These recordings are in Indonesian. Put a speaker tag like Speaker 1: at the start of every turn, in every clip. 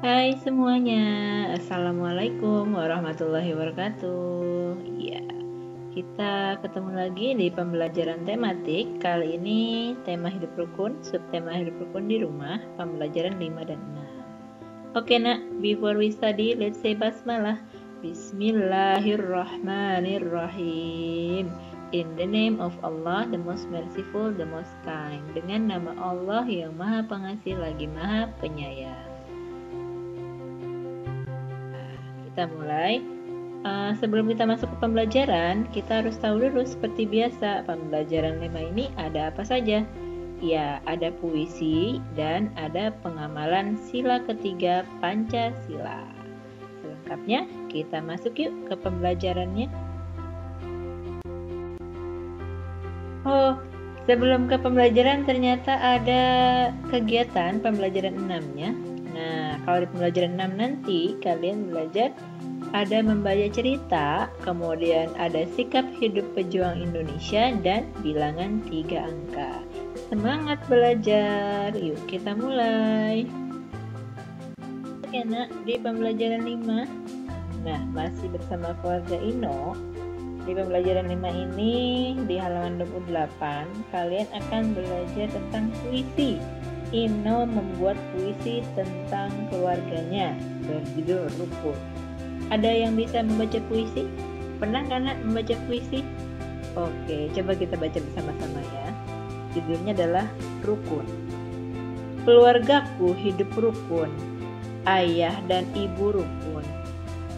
Speaker 1: Hai semuanya, Assalamualaikum warahmatullahi wabarakatuh. Ya, kita ketemu lagi di pembelajaran tematik. Kali ini tema hidup rukun, subtema hidup rukun di rumah, pembelajaran 5 dan 6. Oke nak, before we study, let's say basmalah. Bismillahirrahmanirrahim. In the name of Allah, the most merciful, the most kind. Dengan nama Allah yang maha pengasih lagi maha penyayang. Kita mulai. Sebelum kita masuk ke pembelajaran, kita harus tahu dulu seperti biasa, pembelajaran 5 ini ada apa saja? Ya, ada puisi dan ada pengamalan sila ketiga Pancasila. Selengkapnya, kita masuk yuk ke pembelajarannya. Oh, sebelum ke pembelajaran ternyata ada kegiatan pembelajaran 6-nya. Nah, kalau di pembelajaran 6 nanti kalian belajar ada membaca cerita, kemudian ada sikap hidup pejuang Indonesia dan bilangan 3 angka. Semangat belajar, yuk kita mulai. Oke nak, di pembelajaran 5, nah masih bersama keluarga Ino. Di pembelajaran 5 ini, di halaman 28, kalian akan belajar tentang puisi. Ino membuat puisi tentang keluarganya, berjudul Rukun. Ada yang bisa membaca puisi? Pernah kan nak membaca puisi? Oke, coba kita baca bersama-sama ya. Judulnya adalah Rukun. Keluargaku hidup rukun. Ayah dan ibu rukun.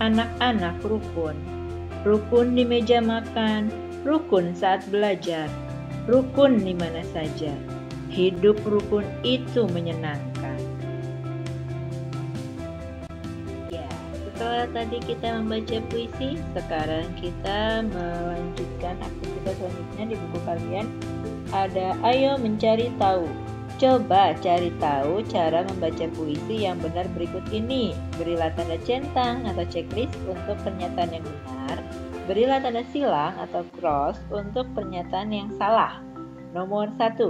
Speaker 1: Anak-anak rukun. Rukun di meja makan, rukun saat belajar, rukun di mana saja. Hidup rukun itu menyenangkan. Ya, setelah tadi kita membaca puisi, sekarang kita melanjutkan aktivitas selanjutnya di buku kalian. Ada Ayo Mencari Tahu. Coba cari tahu cara membaca puisi yang benar berikut ini. Berilah tanda centang atau checklist untuk pernyataan yang benar. Berilah tanda silang atau cross untuk pernyataan yang salah. Nomor 1.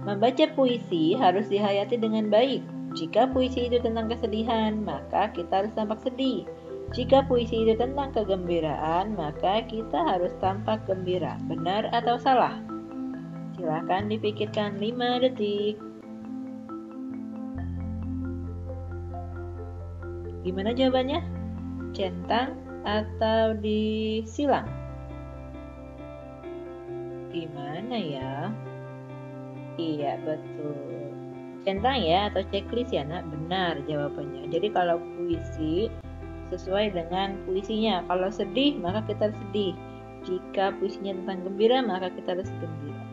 Speaker 1: Membaca puisi harus dihayati dengan baik. Jika puisi itu tentang kesedihan, maka kita harus tampak sedih. Jika puisi itu tentang kegembiraan, maka kita harus tampak gembira. Benar atau salah? Silakan dipikirkan 5 detik. Gimana jawabannya? Centang atau disilang? Gimana ya? Iya, betul. Centang ya atau checklist ya nak? Benar jawabannya. Jadi kalau puisi sesuai dengan puisinya. Kalau sedih maka kita harus sedih. Jika puisinya tentang gembira maka kita harus gembira.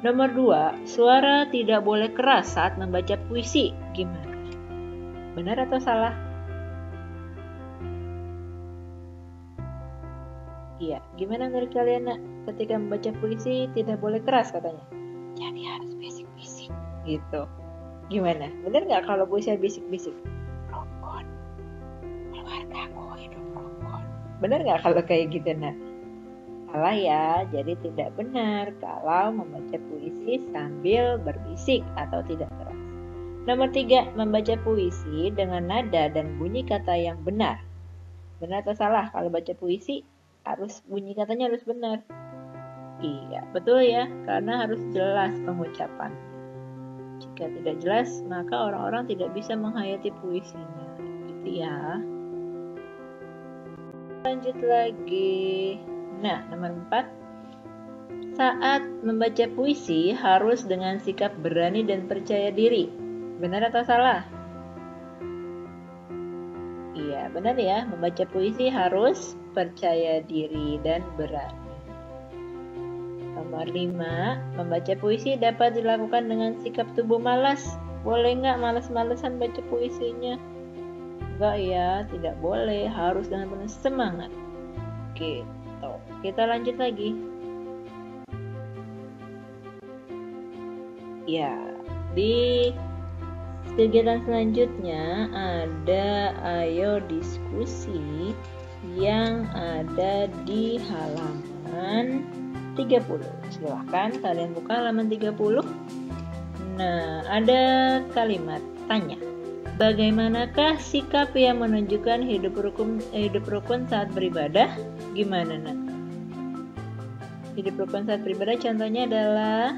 Speaker 1: Nomor 2, suara tidak boleh keras saat membaca puisi. Gimana? Benar atau salah? Iya, gimana menurut kalian nak? Ketika membaca puisi tidak boleh keras katanya. Jadi harus bisik-bisik gitu. Gimana? Benar nggak kalau puisi bisik-bisik? Rukun, keluargaku hidup rukun. Benar nggak kalau kayak gitu nak? Salah ya, jadi tidak benar kalau membaca puisi sambil berbisik atau tidak keras. Nomor 3, membaca puisi dengan nada dan bunyi kata yang benar. Benar atau salah kalau baca puisi? Harus bunyi katanya harus benar. Iya, betul ya, karena harus jelas pengucapan. Jika tidak jelas, maka orang-orang tidak bisa menghayati puisinya. Gitu ya. Lanjut lagi. Nah, nomor 4. Saat membaca puisi harus dengan sikap berani dan percaya diri. Benar atau salah? Iya, benar ya. Membaca puisi harus percaya diri dan berani. Nomor 5, membaca puisi dapat dilakukan dengan sikap tubuh malas. Boleh nggak malas-malasan baca puisinya? Enggak ya, tidak boleh. Harus dengan penuh semangat. Gitu. Kita lanjut lagi. Ya, di kegiatan selanjutnya ada Ayo Diskusi yang ada di halaman 30. Silahkan kalian buka halaman 30. Nah, ada kalimat tanya. Bagaimanakah sikap yang menunjukkan hidup rukun saat beribadah? Gimana, Nak? Hidup rukun saat beribadah contohnya adalah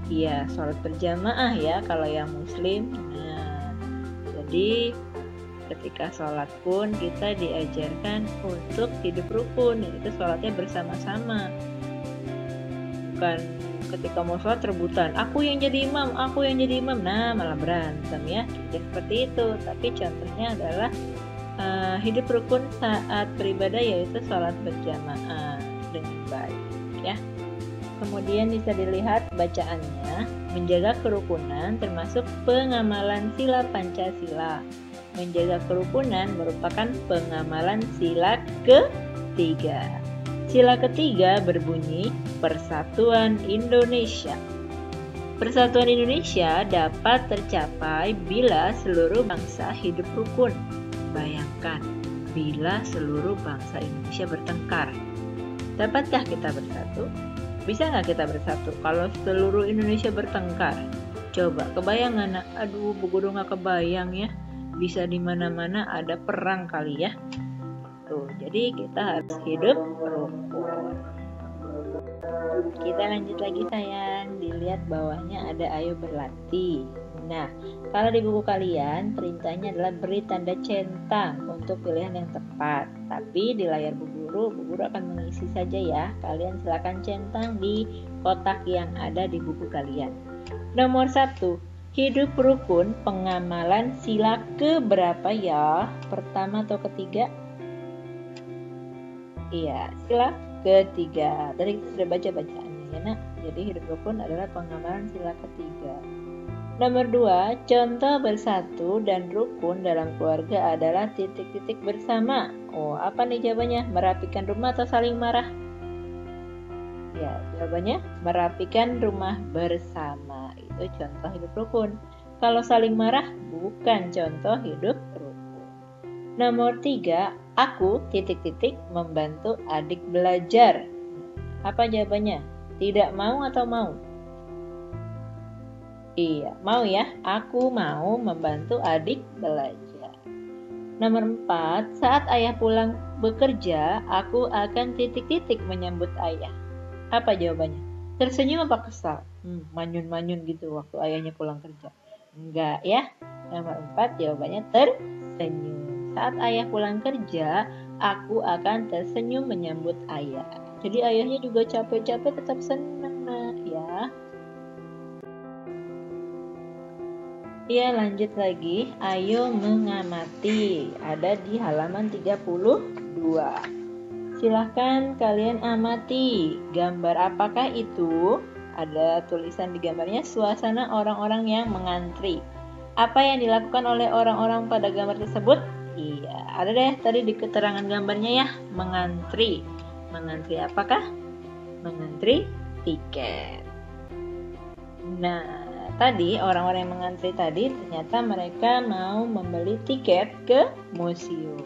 Speaker 1: ya sholat berjamaah ya kalau yang muslim. Nah, jadi ketika sholat pun kita diajarkan untuk hidup rukun, yaitu sholatnya bersama-sama. Bukan ketika mau sholat rebutan, aku yang jadi imam, nah malah berantem ya, jadi seperti itu. Tapi contohnya adalah hidup rukun saat beribadah, yaitu sholat berjamaah dengan baik ya. Kemudian bisa dilihat bacaannya, menjaga kerukunan termasuk pengamalan sila Pancasila. Menjaga kerukunan merupakan pengamalan sila ketiga. Sila ketiga berbunyi Persatuan Indonesia. Persatuan Indonesia dapat tercapai bila seluruh bangsa hidup rukun. Bayangkan, bila seluruh bangsa Indonesia bertengkar, dapatkah kita bersatu? Bisa nggak kita bersatu kalau seluruh Indonesia bertengkar? Coba kebayang nggak, Nak? Aduh, Bu Guru nggak kebayang ya. Bisa di mana-mana ada perang kali ya. Tuh, jadi kita harus hidup rukun. Kita lanjut lagi sayang. Dilihat bawahnya ada ayo berlatih. Nah, kalau di buku kalian perintahnya adalah beri tanda centang untuk pilihan yang tepat. Tapi di layar Bu Guru akan mengisi saja ya. Kalian silakan centang di kotak yang ada di buku kalian. Nomor 1, hidup rukun pengamalan sila keberapa ya? Pertama atau ketiga? Iya, sila ketiga. Tadi kita sudah baca bacaannya ya, Nak. Jadi hidup rukun adalah pengamalan sila ketiga. Nomor 2, contoh bersatu dan rukun dalam keluarga adalah titik-titik bersama. Oh, apa nih jawabannya? Merapikan rumah atau saling marah? Ya, jawabannya merapikan rumah bersama. Itu contoh hidup rukun. Kalau saling marah, bukan contoh hidup rukun. Nomor 3, aku titik-titik membantu adik belajar. Apa jawabannya? Tidak mau atau mau? Iya, mau ya. Aku mau membantu adik belajar. Nomor 4, saat ayah pulang bekerja, aku akan titik-titik menyambut ayah. Apa jawabannya? Tersenyum apa kesal? Manyun-manyun gitu waktu ayahnya pulang kerja. Enggak ya. Nomor 4 jawabannya tersenyum. Saat ayah pulang kerja, aku akan tersenyum menyambut ayah. Jadi ayahnya juga capek-capek tetap senang, Nak, ya. Ya, lanjut lagi. Ayo mengamati. Ada di halaman 32. Silahkan kalian amati. Gambar apakah itu? Ada tulisan di gambarnya, suasana orang-orang yang mengantri. Apa yang dilakukan oleh orang-orang pada gambar tersebut? Iya, ada deh tadi di keterangan gambarnya ya. Mengantri. Mengantri apakah? Mengantri tiket. Nah, tadi orang-orang yang mengantri tadi ternyata mereka mau membeli tiket ke museum.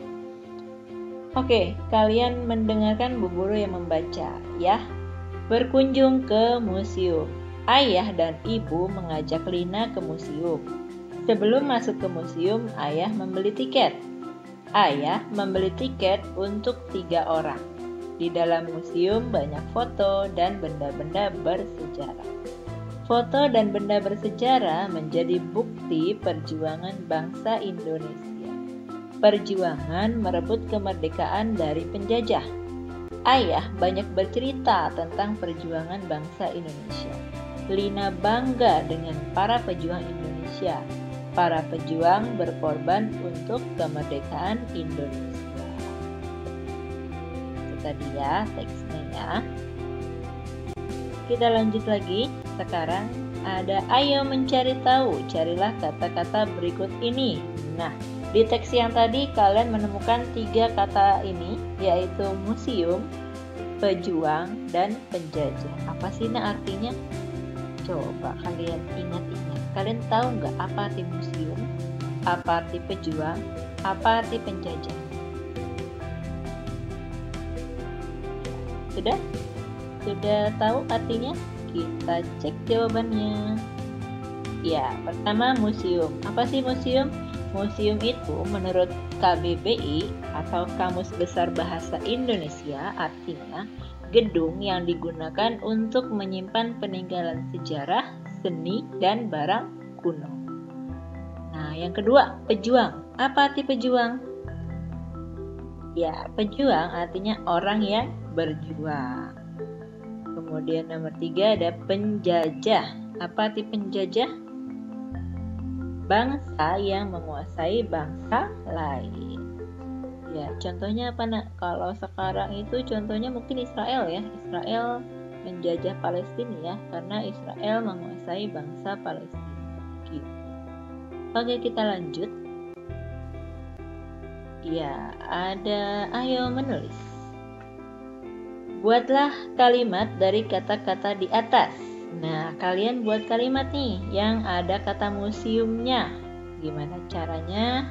Speaker 1: Oke, kalian mendengarkan Bu Guru yang membaca ya. Berkunjung ke museum. Ayah dan ibu mengajak Lina ke museum. Sebelum masuk ke museum, ayah membeli tiket. Ayah membeli tiket untuk 3 orang. Di dalam museum banyak foto dan benda-benda bersejarah. Foto dan benda bersejarah menjadi bukti perjuangan bangsa Indonesia. Perjuangan merebut kemerdekaan dari penjajah. Ayah banyak bercerita tentang perjuangan bangsa Indonesia. Lina bangga dengan para pejuang Indonesia. Para pejuang berkorban untuk kemerdekaan Indonesia. Itu tadi ya teksnya ya. Kita lanjut lagi. Sekarang ada ayo mencari tahu. Carilah kata-kata berikut ini. Nah, di teks yang tadi kalian menemukan 3 kata ini, yaitu museum, pejuang, dan penjajah. Apa sih artinya? Coba kalian ingat-ingat. Kalian tahu nggak apa arti museum? Apa arti pejuang? Apa arti penjajah? Sudah tahu artinya? Kita cek jawabannya. Ya, pertama museum. Apa sih museum? Museum itu menurut KBBI atau Kamus Besar Bahasa Indonesia artinya gedung yang digunakan untuk menyimpan peninggalan sejarah, seni, dan barang kuno. Nah, yang kedua, pejuang. Apa arti pejuang? Ya, pejuang artinya orang yang berjuang. Kemudian nomor 3 ada penjajah. Apa arti penjajah? Bangsa yang menguasai bangsa lain. Ya, contohnya apa nak? Kalau sekarang itu contohnya mungkin Israel ya. Israel menjajah Palestina ya, karena Israel menguasai bangsa Palestina. Gitu. Oke, kita lanjut. Ya, ada ayo menulis. Buatlah kalimat dari kata-kata di atas. Nah, kalian buat kalimat nih yang ada kata museumnya. Gimana caranya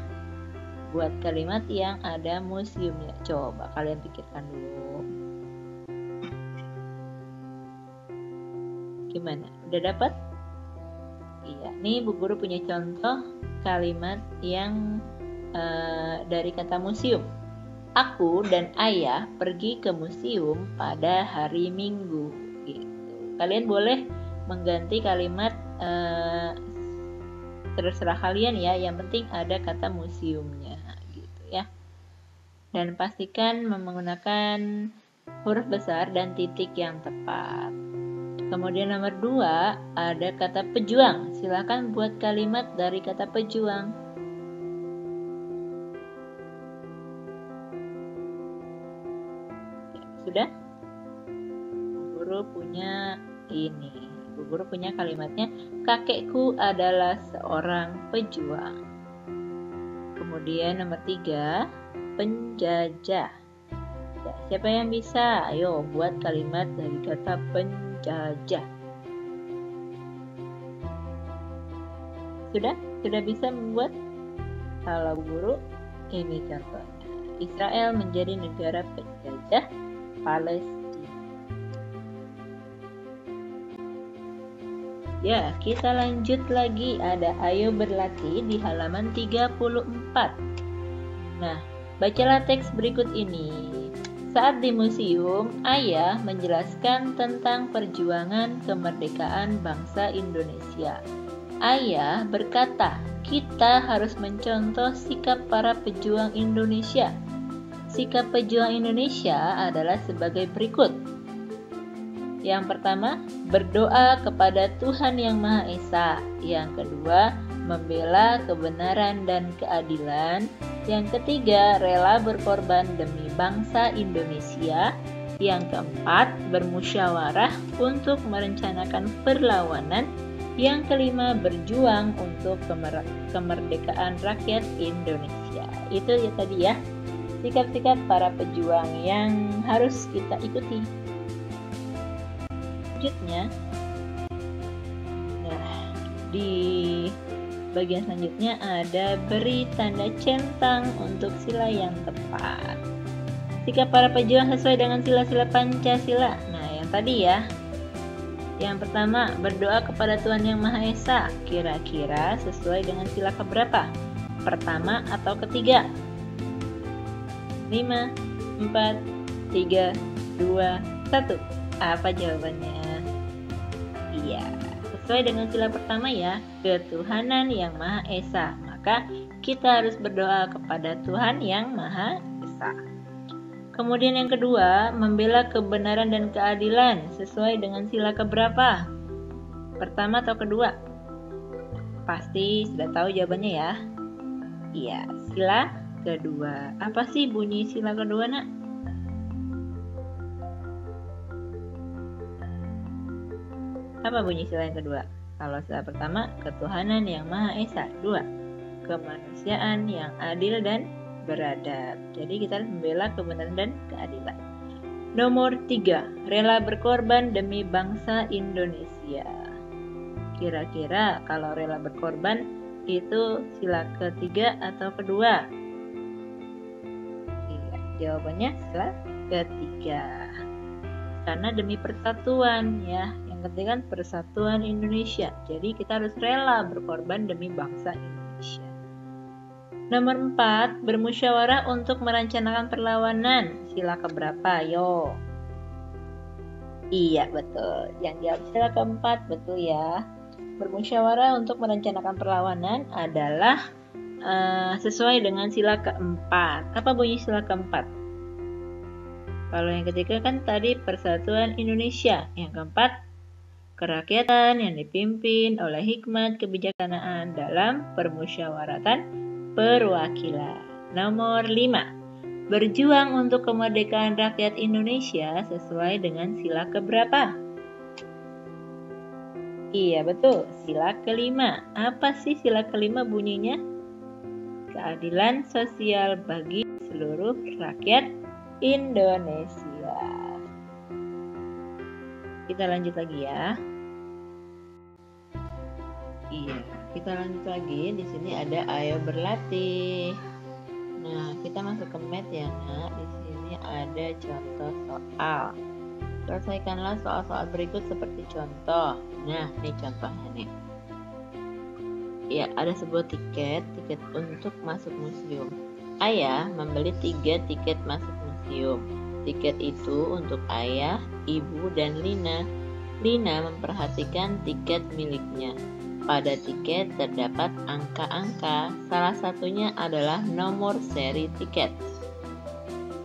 Speaker 1: buat kalimat yang ada museumnya? Coba kalian pikirkan dulu. Gimana? Udah dapat? Iya, nih Bu Guru punya contoh kalimat yang dari kata museum. Aku dan ayah pergi ke museum pada hari Minggu. Gitu. Kalian boleh mengganti kalimat terserah kalian ya. Yang penting ada kata museumnya, gitu ya. Dan pastikan menggunakan huruf besar dan titik yang tepat. Kemudian nomor 2 ada kata pejuang. Silakan buat kalimat dari kata pejuang. Sudah? Bu Guru punya ini. Bu Guru punya kalimatnya, kakekku adalah seorang pejuang. Kemudian nomor 3, penjajah. Ya, siapa yang bisa? Ayo buat kalimat dari kata penjajah. Sudah? Sudah bisa membuat? Kalau Bu Guru, ini contohnya. Israel menjadi negara penjajah Palestina. Ya, kita lanjut lagi. Ada ayo berlatih di halaman 34. Nah, bacalah teks berikut ini. Saat di museum, ayah menjelaskan tentang perjuangan kemerdekaan bangsa Indonesia. Ayah berkata, kita harus mencontoh sikap para pejuang Indonesia. Sikap pejuang Indonesia adalah sebagai berikut. Yang pertama, berdoa kepada Tuhan Yang Maha Esa. Yang kedua, membela kebenaran dan keadilan. Yang ketiga, rela berkorban demi bangsa Indonesia. Yang keempat, bermusyawarah untuk merencanakan perlawanan. Yang kelima, berjuang untuk kemerdekaan rakyat Indonesia. Itu ya tadi ya. Sikap-sikap para pejuang yang harus kita ikuti. Selanjutnya, nah, di bagian selanjutnya ada beri tanda centang untuk sila yang tepat. Sikap para pejuang sesuai dengan sila-sila Pancasila. Nah, yang tadi ya. Yang pertama, berdoa kepada Tuhan Yang Maha Esa. Kira-kira sesuai dengan sila keberapa? Pertama atau ketiga? 5, 4, 3, 2, 1. Apa jawabannya? Iya, sesuai dengan sila pertama ya, ketuhanan Yang Maha Esa. Maka kita harus berdoa kepada Tuhan Yang Maha Esa. Kemudian yang kedua, membela kebenaran dan keadilan. Sesuai dengan sila keberapa? Pertama atau kedua? Pasti sudah tahu jawabannya ya. Iya, sila kedua. Apa sih bunyi sila kedua, nak? Apa bunyi sila yang kedua? Kalau sila pertama, ketuhanan Yang Maha Esa. 2, kemanusiaan yang adil dan beradab. Jadi kita harus membela kebenaran dan keadilan. Nomor 3, rela berkorban demi bangsa Indonesia. Kira-kira kalau rela berkorban itu sila ketiga atau kedua? Jawabannya sila ketiga. Karena demi persatuan ya. Yang ketiga kan persatuan Indonesia. Jadi kita harus rela berkorban demi bangsa Indonesia. Nomor 4, bermusyawarah untuk merencanakan perlawanan. Sila keberapa? Yo. Iya, betul. Yang jawab sila keempat, betul ya. Bermusyawarah untuk merencanakan perlawanan adalah sesuai dengan sila keempat. Apa bunyi sila keempat? Kalau yang ketiga kan tadi Persatuan Indonesia. Yang keempat, kerakyatan yang dipimpin oleh hikmat kebijaksanaan dalam permusyawaratan perwakilan. Nomor 5, berjuang untuk kemerdekaan rakyat Indonesia sesuai dengan sila keberapa? Iya, betul. Sila kelima. Apa sih sila kelima bunyinya? Keadilan sosial bagi seluruh rakyat Indonesia. Kita lanjut lagi ya. Iya, kita lanjut lagi. Di sini ada ayo berlatih. Nah, kita masuk ke math ya, Nak. Di sini ada contoh soal. Selesaikanlah soal-soal berikut seperti contoh. Nah, ini contohnya nih. Ya, ada sebuah tiket untuk masuk museum. Ayah membeli 3 tiket masuk museum. Tiket itu untuk ayah, ibu, dan Lina. Lina memperhatikan tiket miliknya. Pada tiket terdapat angka-angka, salah satunya adalah nomor seri tiket.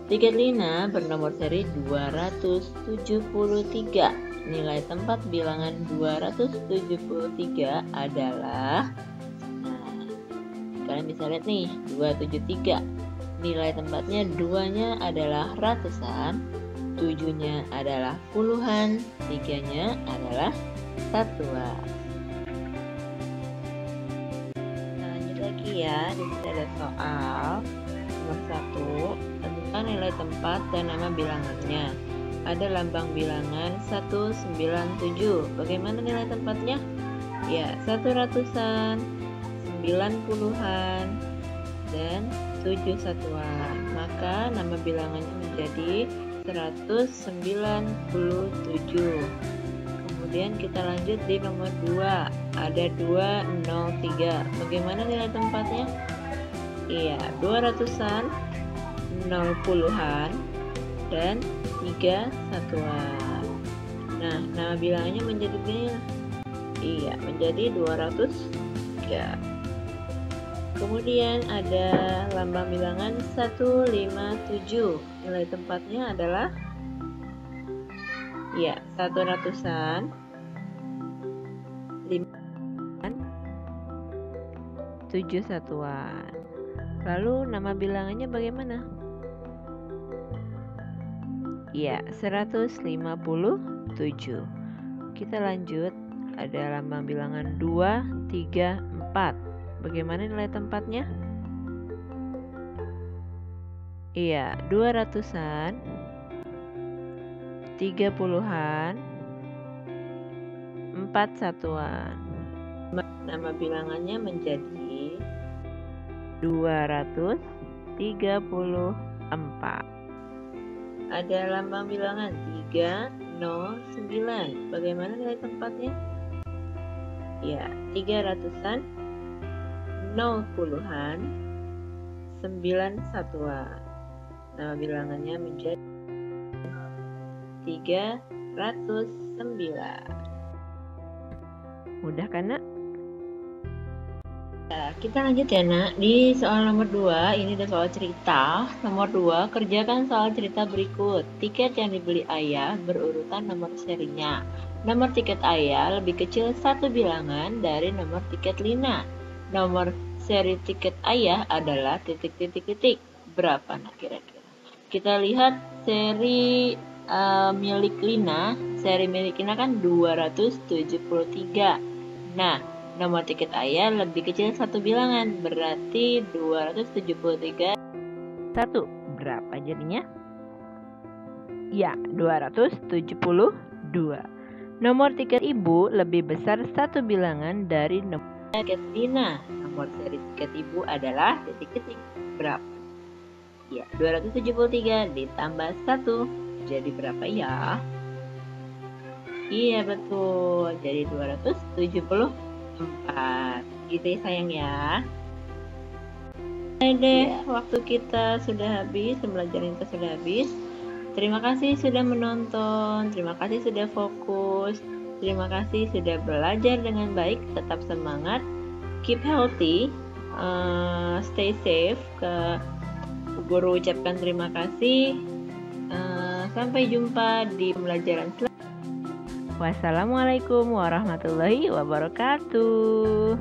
Speaker 1: Tiket Lina bernomor seri 273. Nilai tempat bilangan 273 adalah, kalian bisa lihat nih, 273. Nilai tempatnya 2-nya adalah ratusan, 7-nya adalah puluhan, 3-nya adalah satuan. Nah, lanjut lagi ya. Di sini ada soal nomor 1. Tentukan nilai tempat dan nama bilangannya. Ada lambang bilangan 197. Bagaimana nilai tempatnya? Ya, 1 ratusan, 9 puluhan, dan 7 satuan. Maka nama bilangannya menjadi 197. Kemudian kita lanjut di nomor 2. Ada 203. Bagaimana nilai tempatnya? Iya, 2 ratusan, 0 puluhan, dan 3 satuan. Nah, nama bilangannya menjadi menjadi 203. Kemudian ada lambang bilangan 157. Nilai tempatnya adalah 1 ratusan, 7 satuan. Lalu nama bilangannya bagaimana? 157. Kita lanjut. Ada lambang bilangan 2, 3, 4. Bagaimana nilai tempatnya? 2 ratusan, 3 puluhan, 4 satuan. Nama bilangannya menjadi 234. Ada lambang bilangan 309. Bagaimana nilai tempatnya? 3 ratusan, 0 puluhan, 9 satuan. Nama bilangannya menjadi 309. Mudah kan, Nak? Kita lanjut ya, Nak. Di soal nomor 2, ini ada soal cerita. Nomor 2, kerjakan soal cerita berikut. Tiket yang dibeli ayah berurutan nomor serinya. Nomor tiket ayah lebih kecil 1 bilangan dari nomor tiket Lina. Nomor seri tiket ayah adalah titik-titik-titik. Berapa, Nak, kira-kira? Kita lihat seri milik Lina. Seri milik Lina kan 273. Nah, nomor tiket ayah lebih kecil 1 bilangan, berarti 273 1. Berapa jadinya? 272. Nomor tiket ibu lebih besar 1 bilangan dari nomor tiket Lina. Nomor seri tiket ibu adalah titik-titik. Berapa? 273 ditambah 1. Jadi berapa ya? Iya, betul. Jadi 274. Gitu ya, sayang ya. Deh, waktu kita sudah habis, pembelajaran kita sudah habis. Terima kasih sudah menonton, terima kasih sudah fokus, terima kasih sudah belajar dengan baik, tetap semangat, keep healthy, stay safe. Ke guru ucapkan terima kasih. Sampai jumpa di pembelajaran selanjutnya. Wassalamualaikum warahmatullahi wabarakatuh.